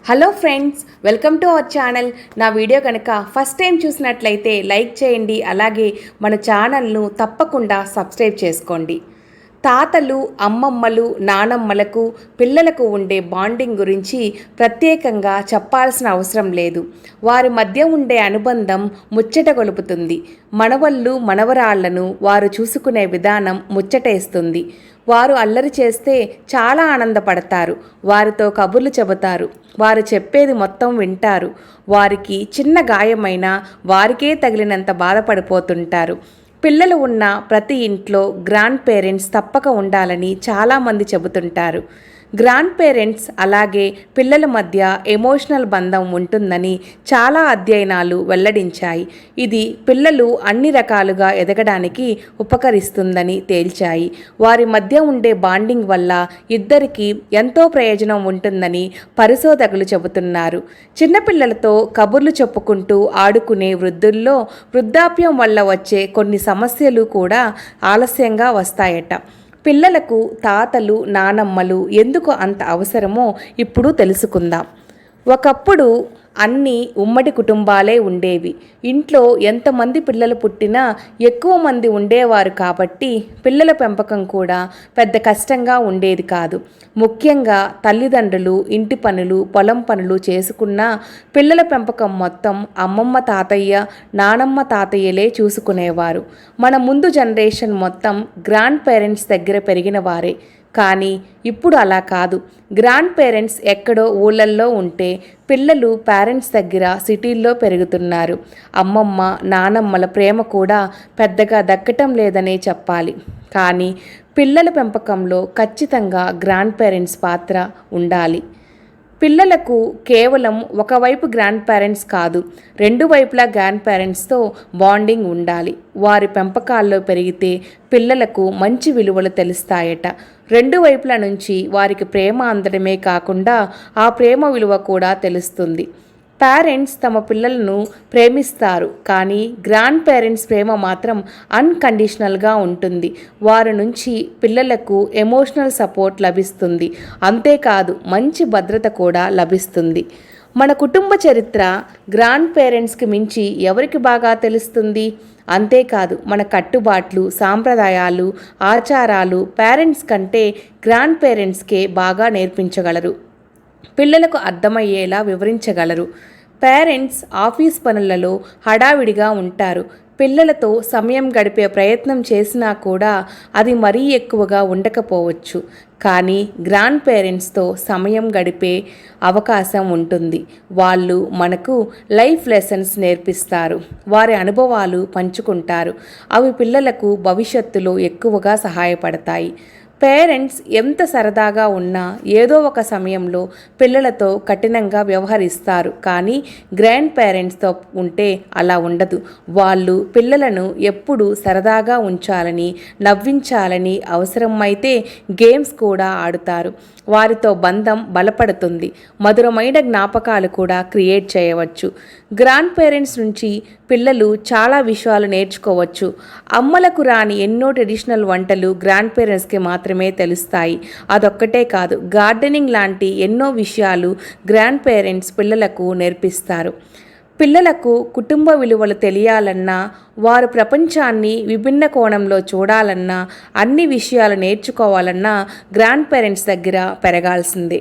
Hello friends, welcome to our channel. నా video కనుక first time చూసినట్లయితే లైక్ చేయండి. అలాగే మన ఛానల్ను తప్పకుండా సబ్స్క్రైబ్ చేసుకోండి. తాతలు, అమ్మమ్మలు, నానమ్మలకు పిల్లలకు ఉండే బాండింగ్ గురించి ప్రత్యేకంగా చెప్పాల్సిన అవసరం లేదు. వారి మధ్య ఉండే అనుబంధం ముచ్చట గొలుపుతుంది. మనవళ్ళు, మనవరాళ్లను వారు చూసుకునే విధానం ముచ్చటేస్తుంది. వారు అల్లరి చేస్తే చాలా ఆనందపడతారు. వారితో కబుర్లు చెబుతారు. వారు చెప్పేది మొత్తం వింటారు. వారికి చిన్న గాయమైనా వారికే తగిలినంత బాధపడిపోతుంటారు. పిల్లలు ఉన్న ప్రతి ఇంట్లో గ్రాండ్ పేరెంట్స్ తప్పక ఉండాలని చాలామంది చెబుతుంటారు. గ్రాండ్ పేరెంట్స్ అలాగే పిల్లల మధ్య ఎమోషనల్ బంధం ఉంటుందని చాలా అధ్యయనాలు వెల్లడించాయి. ఇది పిల్లలు అన్ని రకాలుగా ఎదగడానికి ఉపకరిస్తుందని తేల్చాయి. వారి మధ్య ఉండే బాండింగ్ వల్ల ఇద్దరికీ ఎంతో ప్రయోజనం ఉంటుందని పరిశోధకులు చెబుతున్నారు. చిన్నపిల్లలతో కబుర్లు చెప్పుకుంటూ ఆడుకునే వృద్ధుల్లో వృద్ధాప్యం వల్ల వచ్చే కొన్ని సమస్యలు కూడా ఆలస్యంగా వస్తాయట. పిల్లలకు తాతలు, నానమ్మలు ఎందుకు అంత అవసరమో ఇప్పుడు తెలుసుకుందాం. ఒకప్పుడు అన్ని ఉమ్మడి కుటుంబాలే ఉండేవి. ఇంట్లో ఎంతమంది పిల్లలు పుట్టినా ఎక్కువ మంది ఉండేవారు కాబట్టి పిల్లల పెంపకం కూడా పెద్ద కష్టంగా ఉండేది కాదు. ముఖ్యంగా తల్లిదండ్రులు ఇంటి పనులు, పొలం పనులు చేసుకున్నా పిల్లల పెంపకం మొత్తం అమ్మమ్మ తాతయ్య, నానమ్మ తాతయ్యలే చూసుకునేవారు. మన ముందు జనరేషన్ మొత్తం గ్రాండ్ పేరెంట్స్ దగ్గర పెరిగిన వారే. కానీ ఇప్పుడు అలా కాదు. గ్రాండ్ పేరెంట్స్ ఎక్కడో ఊళ్ళల్లో ఉంటే పిల్లలు పేరెంట్స్ దగ్గర సిటీల్లో పెరుగుతున్నారు. అమ్మమ్మ, నానమ్మల ప్రేమ కూడా పెద్దగా దక్కటం లేదనే చెప్పాలి. కానీ పిల్లల పెంపకంలో ఖచ్చితంగా గ్రాండ్ పేరెంట్స్ పాత్ర ఉండాలి. పిల్లలకు కేవలం ఒకవైపు గ్రాండ్ పేరెంట్స్ కాదు, రెండు వైపులా గ్రాండ్ పేరెంట్స్తో బాండింగ్ ఉండాలి. వారి పెంపకాల్లో పెరిగితే పిల్లలకు మంచి విలువలు తెలుస్తాయట. రెండు వైపుల నుంచి వారికి ప్రేమ అందడమే కాకుండా ఆ ప్రేమ విలువ కూడా తెలుస్తుంది. పేరెంట్స్ తమ పిల్లలను ప్రేమిస్తారు, కానీ గ్రాండ్ పేరెంట్స్ ప్రేమ మాత్రం అన్కండిషనల్గా ఉంటుంది. వారి నుంచి పిల్లలకు ఎమోషనల్ సపోర్ట్ లభిస్తుంది. అంతేకాదు మంచి భద్రత కూడా లభిస్తుంది. మన కుటుంబ చరిత్ర గ్రాండ్ పేరెంట్స్కి మించి ఎవరికి బాగా తెలుస్తుంది? అంతేకాదు మన కట్టుబాట్లు, సాంప్రదాయాలు, ఆచారాలు పేరెంట్స్ కంటే గ్రాండ్ పేరెంట్స్కే బాగా నేర్పించగలరు. పిల్లలకు అర్థమయ్యేలా వివరించగలరు. పేరెంట్స్ ఆఫీస్ పనులలో హడావిడిగా ఉంటారు. పిల్లలతో సమయం గడిపే ప్రయత్నం చేసినా కూడా అది మరీ ఎక్కువగా ఉండకపోవచ్చు. కానీ గ్రాండ్ పేరెంట్స్తో సమయం గడిపే అవకాశం ఉంటుంది. వాళ్ళు మనకు లైఫ్ లెసన్స్ నేర్పిస్తారు. వారి అనుభవాలు పంచుకుంటారు. అవి పిల్లలకు భవిష్యత్తులో ఎక్కువగా సహాయపడతాయి. పేరెంట్స్ ఎంత సరదాగా ఉన్నా ఏదో ఒక సమయంలో పిల్లలతో కఠినంగా వ్యవహరిస్తారు. కానీ గ్రాండ్ పేరెంట్స్తో ఉంటే అలా ఉండదు. వాళ్ళు పిల్లలను ఎప్పుడూ సరదాగా ఉంచాలని, నవ్వించాలని, అవసరమైతే గేమ్స్ కూడా ఆడుతారు. వారితో బంధం బలపడుతుంది. మధురమైన జ్ఞాపకాలు కూడా క్రియేట్ చేయవచ్చు. గ్రాండ్ పేరెంట్స్ నుంచి పిల్లలు చాలా విషయాలు నేర్చుకోవచ్చు. అమ్మలకు రాని ఎన్నో ట్రెడిషనల్ వంటలు గ్రాండ్ పేరెంట్స్కి మాత్రమే తెలుస్తాయి. అదొక్కటే కాదు, గార్డెనింగ్ లాంటి ఎన్నో విషయాలు గ్రాండ్ పేరెంట్స్ పిల్లలకు నేర్పిస్తారు. పిల్లలకు కుటుంబ విలువలు తెలియాలన్నా, వారు ప్రపంచాన్ని విభిన్న కోణంలో చూడాలన్నా, అన్ని విషయాలు నేర్చుకోవాలన్నా గ్రాండ్ పేరెంట్స్ దగ్గర పెరగాల్సిందే.